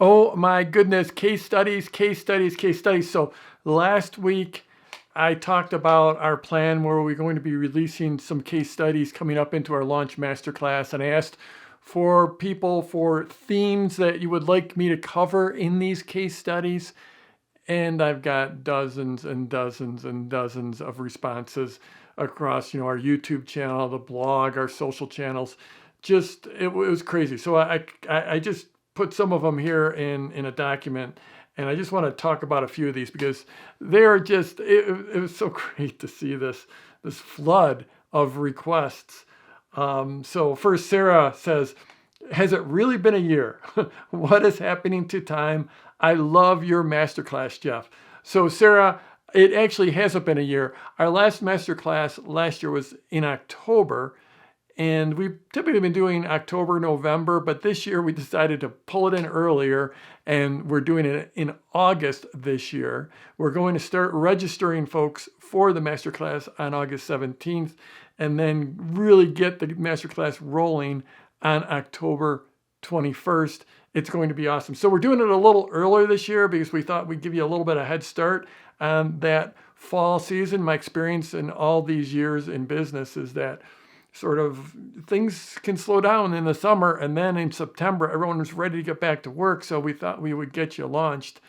Oh my goodness, case studies, case studies, case studies. So last week I talked about our plan where we're going to be releasing some case studies coming up into our launch masterclass, and I asked for people for themes that you would like me to cover in these case studies. And I've got dozens and dozens and dozens of responses across, our YouTube channel, the blog, our social channels. Just it was crazy. So I just put some of them here in a document, and I just want to talk about a few of these because they're just it was so great to see this flood of requests. So first, Sarah says, has it really been a year? What is happening to time? I love your masterclass, Jeff. So Sarah, it actually hasn't been a year. Our last masterclass last year was in October, and we've typically been doing October, November, but this year we decided to pull it in earlier, and we're doing it in August this year. We're going to start registering folks for the masterclass on August 17th, and then really get the masterclass rolling on October 21st. It's going to be awesome. So we're doing it a little earlier this year because we thought we'd give you a little bit of head start on that fall season. My experience in all these years in business is that sort of things can slow down in the summer, and then in September everyone was ready to get back to work. So we thought we would get you launched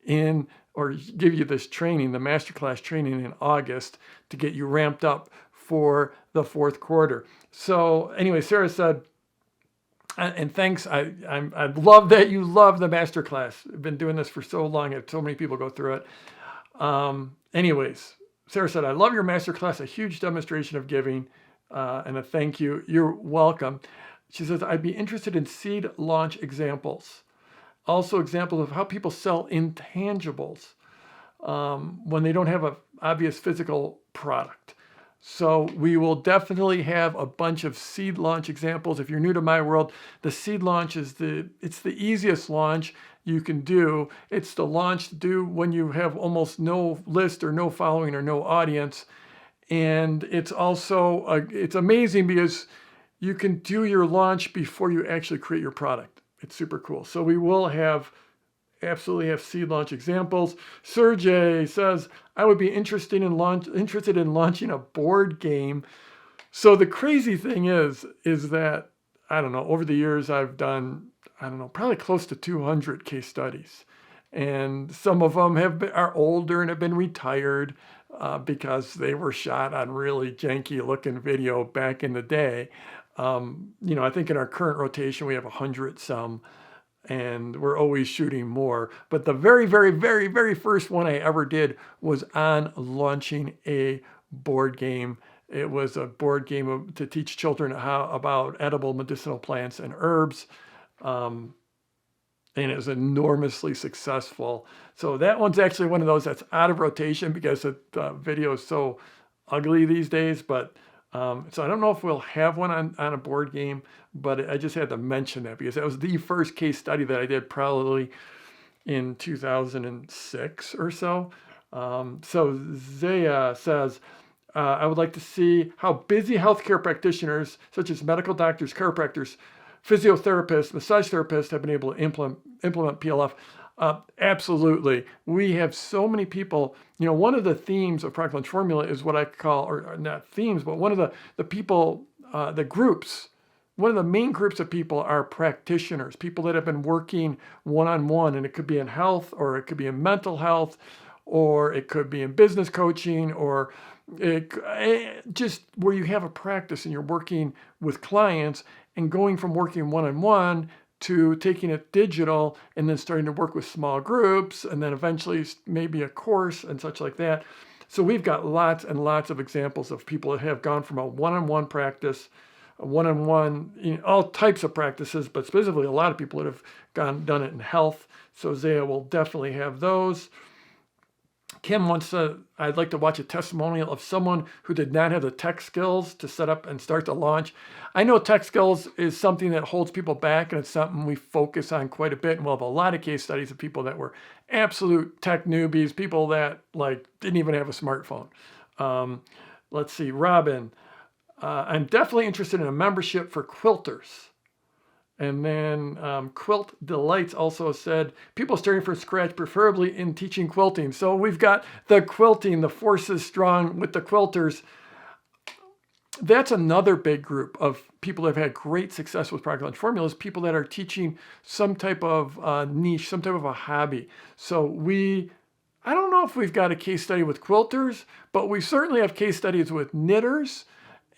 in, or give you this training, the masterclass training, in August to get you ramped up for the fourth quarter. So anyway, Sarah said, and thanks. I love that you love the masterclass. I've been doing this for so long. I have so many people go through it. Anyways, Sarah said, I love your masterclass, a huge demonstration of giving, and a thank you. You're welcome. She says, I'd be interested in seed launch examples. Also examples of how people sell intangibles when they don't have an obvious physical product. So we will definitely have a bunch of seed launch examples. If you're new to my world, the seed launch is the easiest launch you can do. It's the launch to do when you have almost no list or no following or no audience. And it's also, it's amazing because you can do your launch before you actually create your product. It's super cool. So we will absolutely have seed launch examples. Sergey says, I would be interested in launching a board game. So the crazy thing is that, I don't know, over the years I've done, probably close to 200 case studies. And some of them are older and have been retired because they were shot on really janky looking video back in the day. I think in our current rotation we have 100 some, and we're always shooting more. But the very, very, very, very first one I ever did was on launching a board game. It was a board game to teach children about edible medicinal plants and herbs. And it was enormously successful. So that one's actually one of those that's out of rotation because the video is so ugly these days. But so I don't know if we'll have one on a board game, but I just had to mention that because that was the first case study that I did probably in 2006 or so. So Zaya says, I would like to see how busy healthcare practitioners, such as medical doctors, chiropractors, physiotherapists, massage therapists, have been able to implement PLF. Absolutely. We have so many people. One of the themes of Product Launch Formula is what I call, or not themes, but one of the people, the groups, one of the main groups of people are practitioners, people that have been working one-on-one, and it could be in health, or it could be in mental health, or it could be in business coaching, or just where you have a practice and you're working with clients and going from working one-on-one to taking it digital and then starting to work with small groups and then eventually maybe a course and such like that. So we've got lots and lots of examples of people that have gone from a one-on-one practice, a one-on-one, all types of practices, but specifically a lot of people that have done it in health. So Zaya will definitely have those. Kim wants I'd like to watch a testimonial of someone who did not have the tech skills to set up and start the launch. I know tech skills is something that holds people back, and it's something we focus on quite a bit. And we'll have a lot of case studies of people that were absolute tech newbies, people that didn't even have a smartphone. Let's see, Robin. I'm definitely interested in a membership for quilters. And then Quilt Delights also said, people starting from scratch, preferably in teaching quilting. So we've got the quilting, the force is strong with the quilters. That's another big group of people that have had great success with Product Launch Formulas, people that are teaching some type of niche, some type of a hobby. So I don't know if we've got a case study with quilters, but we certainly have case studies with knitters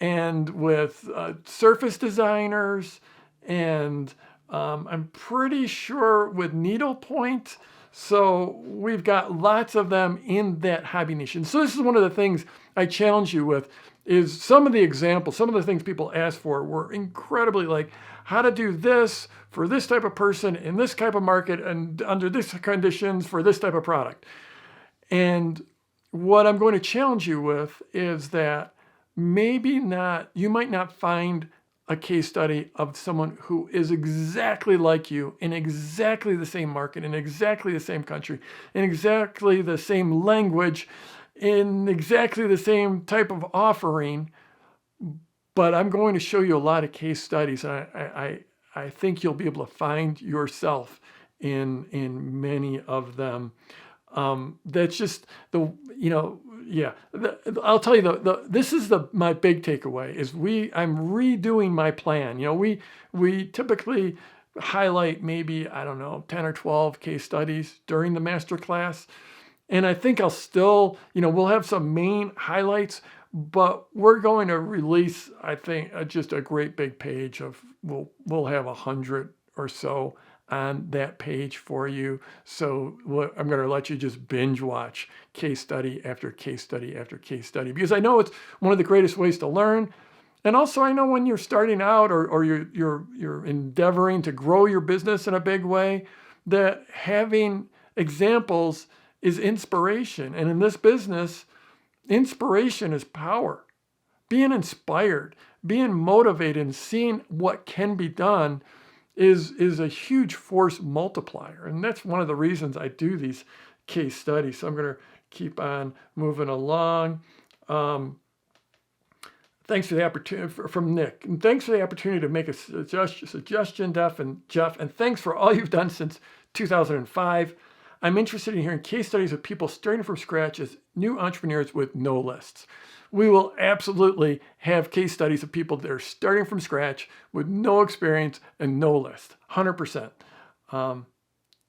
and with surface designers, and I'm pretty sure with needlepoint. So we've got lots of them in that hobby niche. And so this is one of the things I challenge you with, is some of the examples, some of the things people asked for were incredibly like how to do this for this type of person in this type of market and under this conditions for this type of product. And what I'm going to challenge you with is that you might not find a case study of someone who is exactly like you in exactly the same market, in exactly the same country, in exactly the same language, in exactly the same type of offering. But I'm going to show you a lot of case studies, and I think you'll be able to find yourself in many of them. That's just I'll tell you this is my big takeaway is I'm redoing my plan. We typically highlight maybe, I don't know, 10 or 12 case studies during the masterclass. And I think I'll still, we'll have some main highlights, but we're going to release, I think, just a great big page we'll have 100 or so on that page for you. So I'm going to let you just binge watch case study after case study after case study, because I know it's one of the greatest ways to learn. And also I know when you're starting out or you're endeavoring to grow your business in a big way, that having examples is inspiration. And in this business, inspiration is power. Being inspired, being motivated, and seeing what can be done is a huge force multiplier. And that's one of the reasons I do these case studies. So I'm going to keep on moving along. Thanks for the opportunity from Nick. And thanks for the opportunity to make a suggestion, Jeff. And thanks for all you've done since 2005. I'm interested in hearing case studies of people starting from scratch as new entrepreneurs with no lists. We will absolutely have case studies of people that are starting from scratch with no experience and no list, 100%.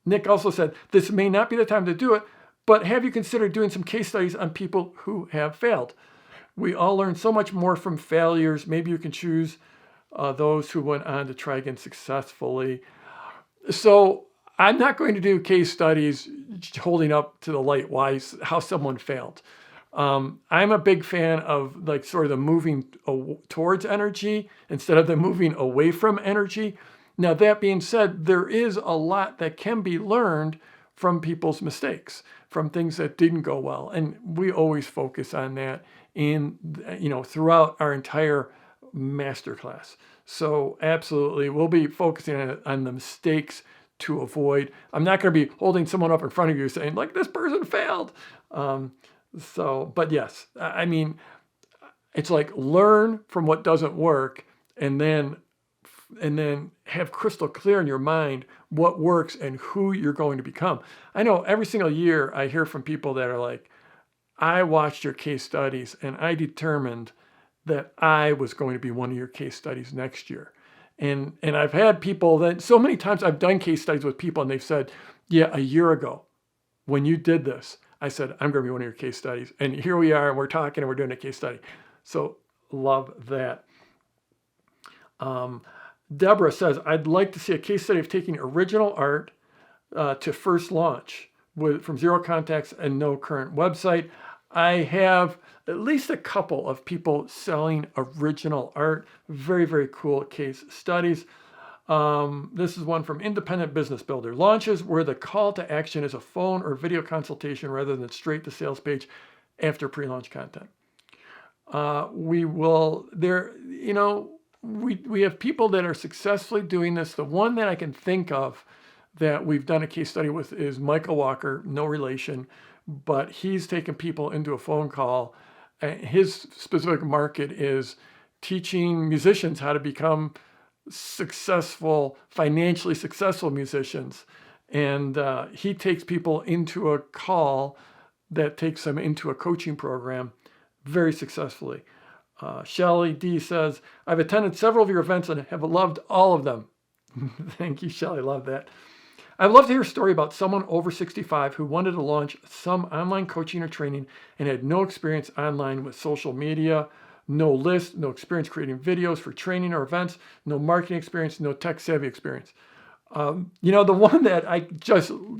Nick also said, this may not be the time to do it, but have you considered doing some case studies on people who have failed? We all learn so much more from failures. Maybe you can choose those who went on to try again successfully. So I'm not going to do case studies holding up to the light how someone failed. I'm a big fan of like sort of the moving towards energy instead of the moving away from energy. Now, that being said, there is a lot that can be learned from people's mistakes, from things that didn't go well. And we always focus on that throughout our entire masterclass. So absolutely, we'll be focusing on the mistakes to avoid. I'm not going to be holding someone up in front of you saying like, this person failed. But yes, I mean, it's like learn from what doesn't work and then have crystal clear in your mind what works and who you're going to become. I know every single year I hear from people that are like, I watched your case studies and I determined that I was going to be one of your case studies next year. And I've had people that so many times I've done case studies with people and they've said, yeah, a year ago when you did this, I said, I'm going to be one of your case studies. And here we are and we're talking and we're doing a case study. So love that. Deborah says, I'd like to see a case study of taking original art to first launch from zero contacts and no current website. I have at least a couple of people selling original art. Very, very cool case studies. This is one from Independent Business Builder. Launches where the call to action is a phone or video consultation rather than straight to sales page after pre-launch content. We have people that are successfully doing this. The one that I can think of that we've done a case study with is Michael Walker, no relation, but he's taken people into a phone call. His specific market is teaching musicians how to become successful, financially successful musicians. And he takes people into a call that takes them into a coaching program very successfully. Shelly D says, I've attended several of your events and have loved all of them. Thank you, Shelly. Love that. I'd love to hear a story about someone over 65 who wanted to launch some online coaching or training and had no experience online with social media, no list, no experience creating videos for training or events, no marketing experience, no tech savvy experience. The one that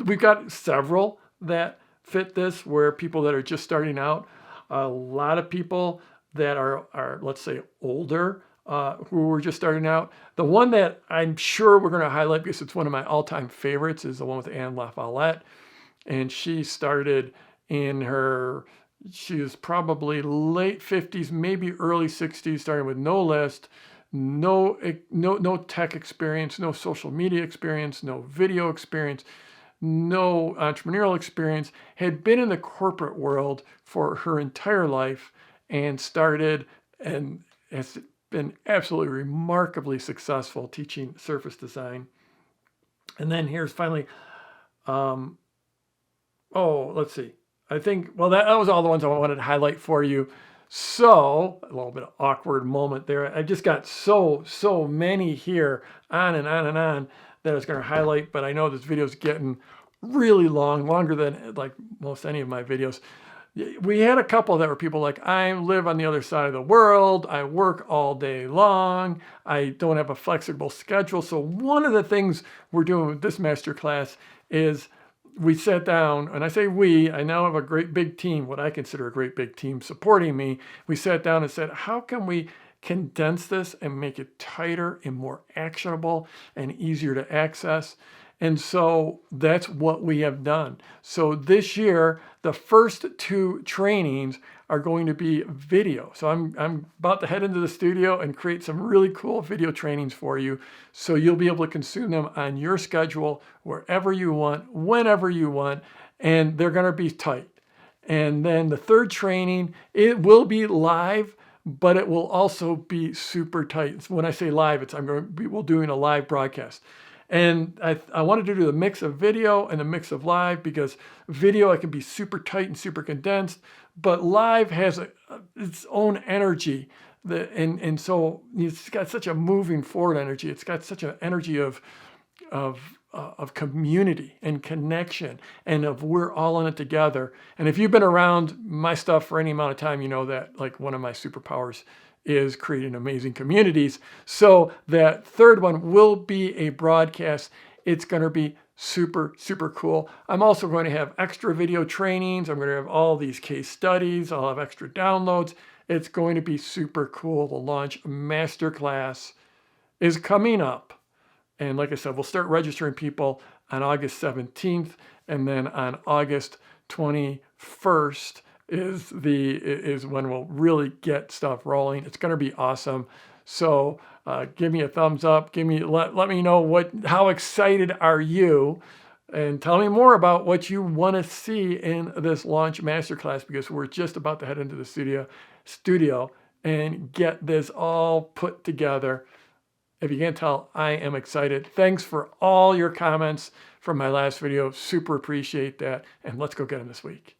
we've got several that fit this, where people that are just starting out, a lot of people that are let's say older, who were just starting out. The one that I'm sure we're going to highlight because it's one of my all-time favorites is the one with Anne LaFollette. And she started she was probably late 50s, maybe early 60s, starting with no list, no tech experience, no social media experience, no video experience, no entrepreneurial experience, had been in the corporate world for her entire life and started and has been absolutely remarkably successful teaching surface design. And then here's finally, let's see. I think, well, that was all the ones I wanted to highlight for you. So, a little bit of awkward moment there. I just got so many here, on and on and on, that I was going to highlight, but I know this video is getting really long, longer than like most any of my videos. We had a couple that were people like, I live on the other side of the world, I work all day long, I don't have a flexible schedule. So one of the things we're doing with this masterclass is we sat down, and I say we, I now have a great big team, what I consider a great big team supporting me. We sat down and said, how can we condense this and make it tighter and more actionable and easier to access? And so that's what we have done. So this year, the first 2 trainings are going to be video. So I'm about to head into the studio and create some really cool video trainings for you. So you'll be able to consume them on your schedule, wherever you want, whenever you want, and they're going to be tight. And then the 3rd training, it will be live, but it will also be super tight. When I say live, we're doing a live broadcast. And I wanted to do the mix of video and the mix of live, because video, I can be super tight and super condensed, but live has its own energy. And so it's got such a moving forward energy. It's got such an energy of community and connection, and of we're all in it together. And if you've been around my stuff for any amount of time, you know that like one of my superpowers is creating amazing communities. So that 3rd one will be a broadcast. It's going to be super cool. I'm also going to have extra video trainings. I'm going to have all these case studies. I'll have extra downloads. It's going to be super cool. The launch masterclass is coming up. And like I said, we'll start registering people on August 17th, and then on August 21st is when we'll really get stuff rolling. It's going to be awesome. So give me a thumbs up. Let me know how excited are you, and tell me more about what you want to see in this launch masterclass, because we're just about to head into the studio and get this all put together. If you can't tell, I am excited. Thanks for all your comments from my last video. Super appreciate that. And let's go get them this week.